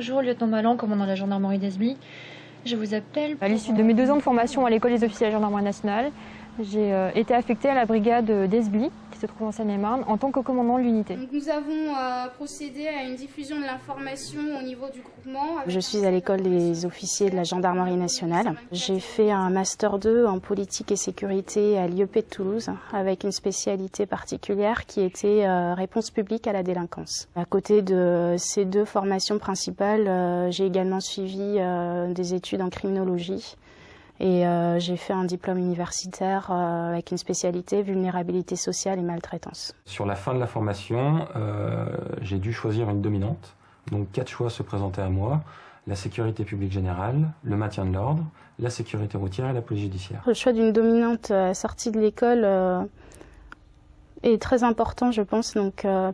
Bonjour, lieutenant Malan, commandant de la gendarmerie d'Esbly. Je vous appelle... À l'issue de mes 2 ans de formation à l'école des officiers de la gendarmerie nationale, j'ai été affectée à la brigade d'Esbly, qui se trouve en Seine-et-Marne, en tant que commandant de l'unité. Nous avons procédé à une diffusion de l'information au niveau du groupement. Je suis à l'école des officiers de la gendarmerie nationale. J'ai fait un Master 2 en politique et sécurité à l'IEP de Toulouse, avec une spécialité particulière qui était réponse publique à la délinquance. À côté de ces 2 formations principales, j'ai également suivi des études en criminologie. Et j'ai fait un diplôme universitaire avec une spécialité vulnérabilité sociale et maltraitance. Sur la fin de la formation, j'ai dû choisir une dominante. Donc 4 choix se présentaient à moi: la sécurité publique générale, le maintien de l'ordre, la sécurité routière et la police judiciaire. Le choix d'une dominante sortie de l'école est très important, je pense,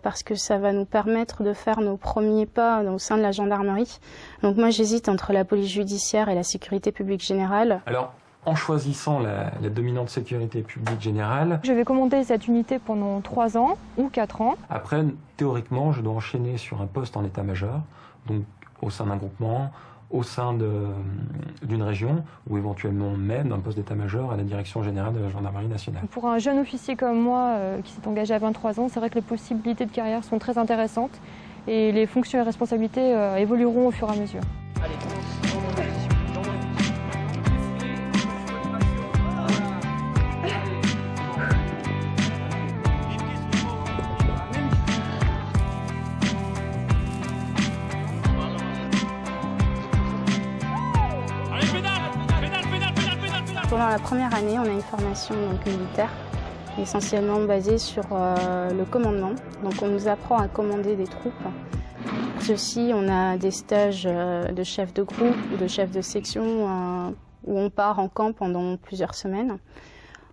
parce que ça va nous permettre de faire nos premiers pas au sein de la gendarmerie. Donc moi, j'hésite entre la police judiciaire et la sécurité publique générale. Alors, en choisissant la dominante sécurité publique générale... Je vais commander cette unité pendant 3 ans ou 4 ans. Après, théoriquement, je dois enchaîner sur un poste en état-major, donc au sein d'un groupement, au sein d'une région, ou éventuellement même d'un poste d'état-major à la direction générale de la gendarmerie nationale. Pour un jeune officier comme moi qui s'est engagé à 23 ans, c'est vrai que les possibilités de carrière sont très intéressantes et les fonctions et responsabilités évolueront au fur et à mesure. Allez. Pendant la première année, on a une formation militaire, essentiellement basée sur le commandement. Donc on nous apprend à commander des troupes. Pour ceci, on a des stages de chef de groupe ou de chef de section où on part en camp pendant plusieurs semaines.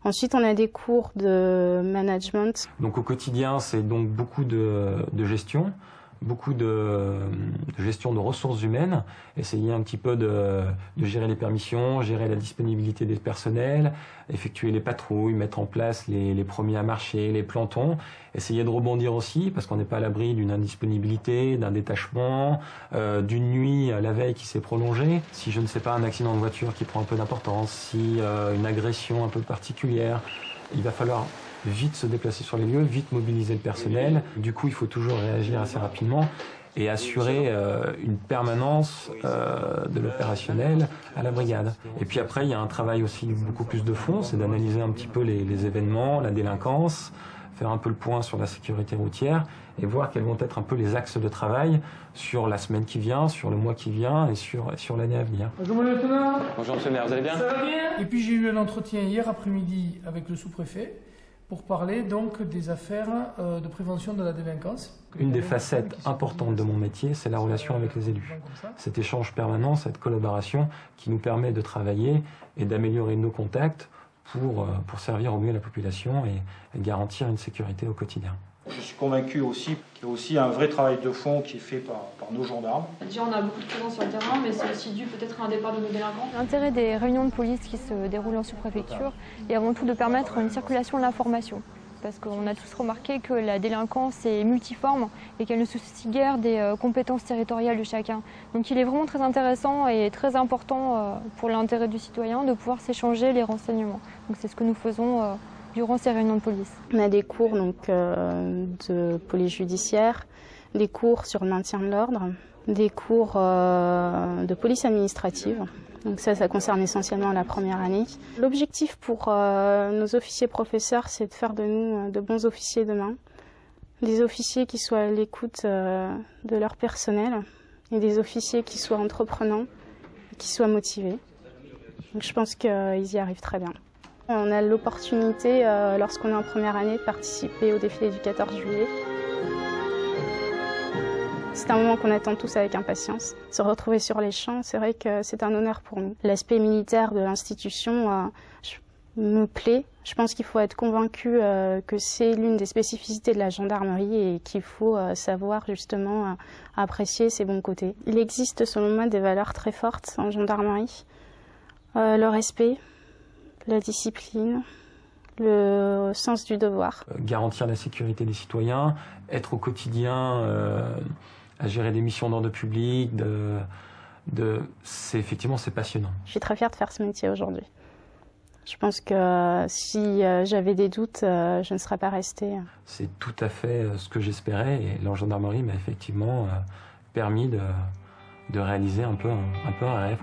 Ensuite, on a des cours de management. Donc au quotidien, c'est donc beaucoup de gestion, beaucoup de gestion de ressources humaines, essayer un petit peu de gérer les permissions, gérer la disponibilité des personnels, effectuer les patrouilles, mettre en place les premiers à marcher, les plantons, essayer de rebondir aussi, parce qu'on n'est pas à l'abri d'une indisponibilité, d'un détachement, d'une nuit la veille qui s'est prolongée. Si je ne sais pas, un accident de voiture qui prend un peu d'importance, si une agression un peu particulière, il va falloir vite se déplacer sur les lieux, vite mobiliser le personnel. Du coup, il faut toujours réagir assez rapidement et assurer une permanence de l'opérationnel à la brigade. Et puis après, il y a un travail aussi beaucoup plus de fond, c'est d'analyser un petit peu les événements, la délinquance, faire un peu le point sur la sécurité routière et voir quels vont être un peu les axes de travail sur la semaine qui vient, sur le mois qui vient et sur l'année à venir. Bonjour mon lieutenant. Bonjour monsieur le maire, vous allez bien? Ça va bien? Et puis j'ai eu un entretien hier après-midi avec le sous-préfet pour parler donc des affaires de prévention de la délinquance. Une des facettes importantes de mon métier, c'est la relation avec les élus. Cet échange permanent, cette collaboration qui nous permet de travailler et d'améliorer nos contacts pour servir au mieux la population et garantir une sécurité au quotidien. Je suis convaincu aussi qu'il y a aussi un vrai travail de fond qui est fait par nos gendarmes. Déjà, on a beaucoup de présence sur le terrain, mais c'est aussi dû peut-être à un départ de nos délinquants. L'intérêt des réunions de police qui se déroulent en sous-préfecture est avant tout de permettre une circulation de l'information. Parce qu'on a tous remarqué que la délinquance est multiforme et qu'elle ne se soucie guère des compétences territoriales de chacun. Donc il est vraiment très intéressant et très important pour l'intérêt du citoyen de pouvoir s'échanger les renseignements. Donc c'est ce que nous faisons durant ces réunions de police. On a des cours de police judiciaire, des cours sur le maintien de l'ordre, des cours de police administrative. Donc ça concerne essentiellement la première année. L'objectif pour nos officiers professeurs, c'est de faire de nous de bons officiers demain. Des officiers qui soient à l'écoute de leur personnel et des officiers qui soient entreprenants, qui soient motivés. Donc je pense qu'ils y arrivent très bien. On a l'opportunité, lorsqu'on est en première année, de participer au défilé du 14 juillet. C'est un moment qu'on attend tous avec impatience. Se retrouver sur les champs, c'est vrai que c'est un honneur pour nous. L'aspect militaire de l'institution me plaît. Je pense qu'il faut être convaincu que c'est l'une des spécificités de la gendarmerie et qu'il faut savoir justement apprécier ses bons côtés. Il existe selon moi des valeurs très fortes en gendarmerie. Le respect, la discipline, le sens du devoir. Garantir la sécurité des citoyens, être au quotidien à gérer des missions d'ordre public. Effectivement, c'est passionnant. Je suis très fière de faire ce métier aujourd'hui. Je pense que si j'avais des doutes, je ne serais pas restée. C'est tout à fait ce que j'espérais et la gendarmerie m'a effectivement permis de réaliser un peu un rêve.